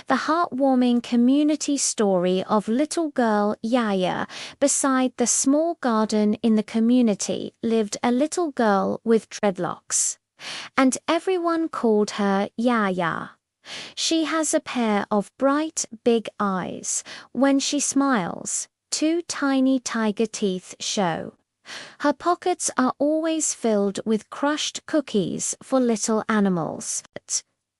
the heartwarming community story of little girl Yaya. Beside the small garden in the community lived a little girl with dreadlocks, and everyone called her Yaya. She has a pair of bright, big eyes. When she smiles, two tiny tiger teeth show. Her pockets are always filled with crushed cookies for little animals.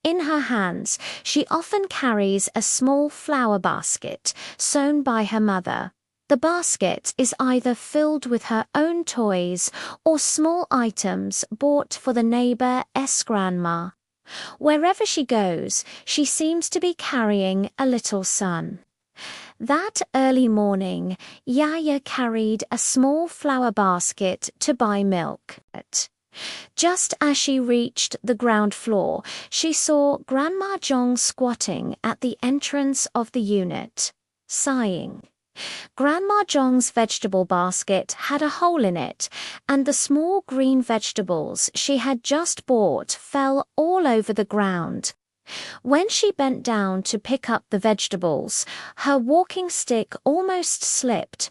In her hands, she often carries a small flower basket sewn by her mother. The basket is either filled with her own toys or small items bought for the neighbor's grandma. Wherever she goes, she seems to be carrying a little son. That early morning, Yaya carried a small flower basket to buy milk. Just as she reached the ground floor, she saw Grandma Zhong squatting at the entrance of the unit, sighing. Grandma Zhong's vegetable basket had a hole in it, and the small green vegetables she had just bought fell all over the ground. When she bent down to pick up the vegetables, her walking stick almost slipped.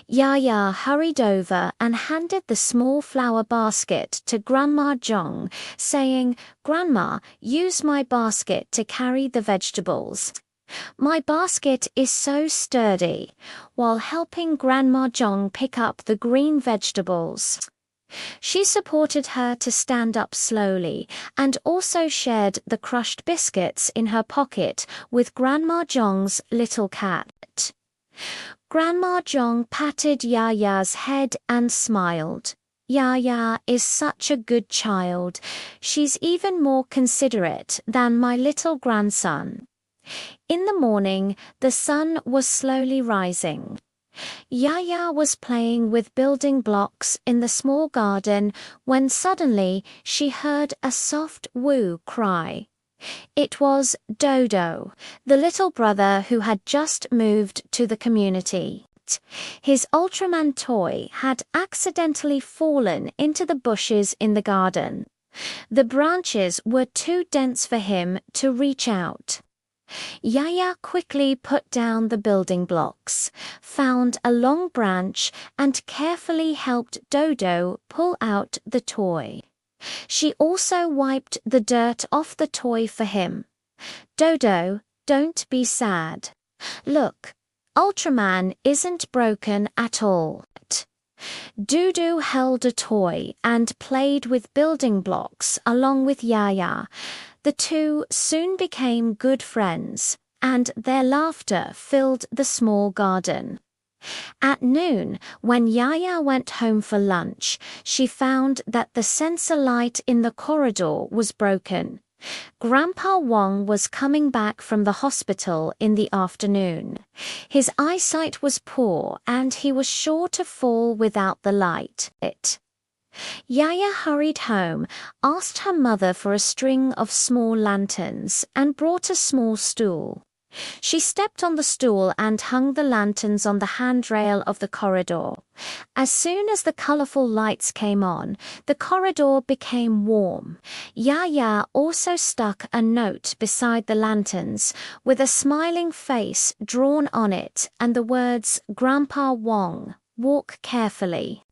Yaya hurried over and handed the small flower basket to Grandma Zhong, saying, "Grandma, use my basket to carry the vegetables. My basket is so sturdy," while helping Grandma Zhong pick up the green vegetables. She supported her to stand up slowly and also shared the crushed biscuits in her pocket with Grandma Zhong's little cat. Grandma Zhong patted Yaya's head and smiled. "Yaya is such a good child. She's even more considerate than my little grandson." In the morning, the sun was slowly rising. Yaya was playing with building blocks in the small garden when suddenly she heard a soft woo cry. It was Dodo, the little brother who had just moved to the community. His Ultraman toy had accidentally fallen into the bushes in the garden. The branches were too dense for him to reach out. Yaya quickly put down the building blocks, found a long branch, and carefully helped Dodo pull out the toy. She also wiped the dirt off the toy for him. "Dodo, don't be sad. Look, Ultraman isn't broken at all." Dodo held a toy and played with building blocks along with Yaya. The two soon became good friends, and their laughter filled the small garden. At noon, when Yaya went home for lunch, she found that the sensor light in the corridor was broken. Grandpa Wong was coming back from the hospital in the afternoon. His eyesight was poor and he was sure to fall without the light. Yaya hurried home, asked her mother for a string of small lanterns, and brought a small stool. She stepped on the stool and hung the lanterns on the handrail of the corridor. As soon as the colorful lights came on, the corridor became warm. Yaya also stuck a note beside the lanterns with a smiling face drawn on it and the words, "Grandpa Wong, walk carefully."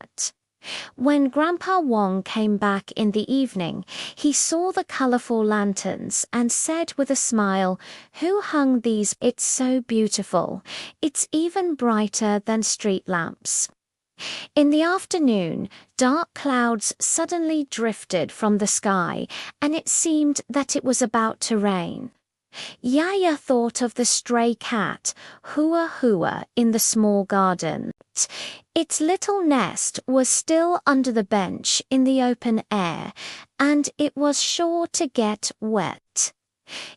When Grandpa Wong came back in the evening, he saw the colorful lanterns and said with a smile, "Who hung these? It's so beautiful. It's even brighter than street lamps." In the afternoon, dark clouds suddenly drifted from the sky, and it seemed that it was about to rain. Yaya thought of the stray cat, Hua Hua, in the small garden. Its little nest was still under the bench in the open air, and it was sure to get wet.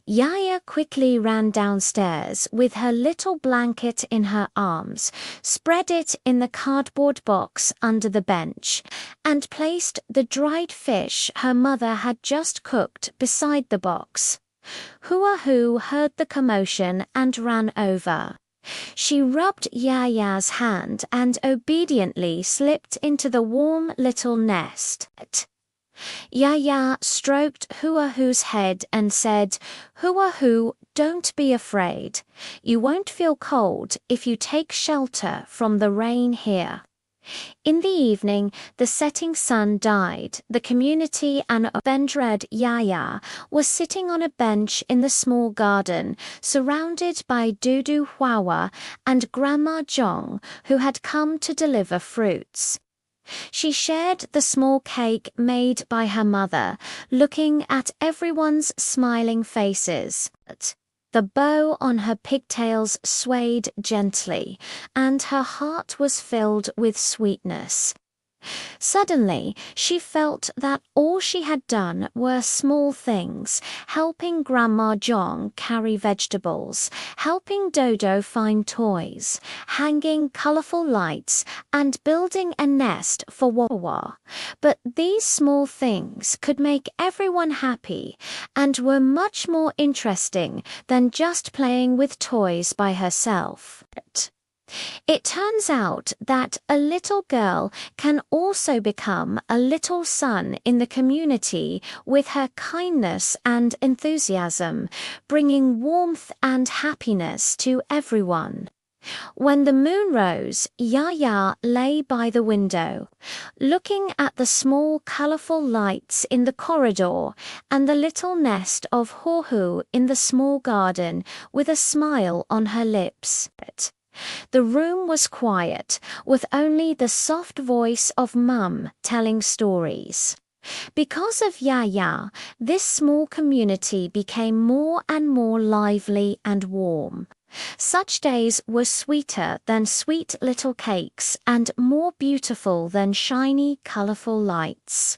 Yaya quickly ran downstairs with her little blanket in her arms, spread it in the cardboard box under the bench, and placed the dried fish her mother had just cooked beside the box. Hua Hu heard the commotion and ran over. She rubbed Yaya's hand and obediently slipped into the warm little nest. Yaya stroked Hua-Hu's head and said, "Hua-Hu, don't be afraid. You won't feel cold if you take shelter from the rain here." In the evening, the setting sun died. The community and Bendred Yaya was sitting on a bench in the small garden, surrounded by Dudu Huawa and Grandma Zhong, who had come to deliver fruits. She shared the small cake made by her mother, looking at everyone's smiling faces. The bow on her pigtails swayed gently, and her heart was filled with sweetness. Suddenly, she felt that all she had done were small things, helping Grandma Zhong carry vegetables, helping Dodo find toys, hanging colorful lights, and building a nest for Wawa. But these small things could make everyone happy and were much more interesting than just playing with toys by herself. It turns out that a little girl can also become a little sun in the community with her kindness and enthusiasm, bringing warmth and happiness to everyone. When the moon rose, Yaya lay by the window, looking at the small colorful lights in the corridor and the little nest of Hua-Hu in the small garden with a smile on her lips. The room was quiet, with only the soft voice of Mum telling stories. Because of Yaya, this small community became more and more lively and warm. Such days were sweeter than sweet little cakes and more beautiful than shiny, colorful lights.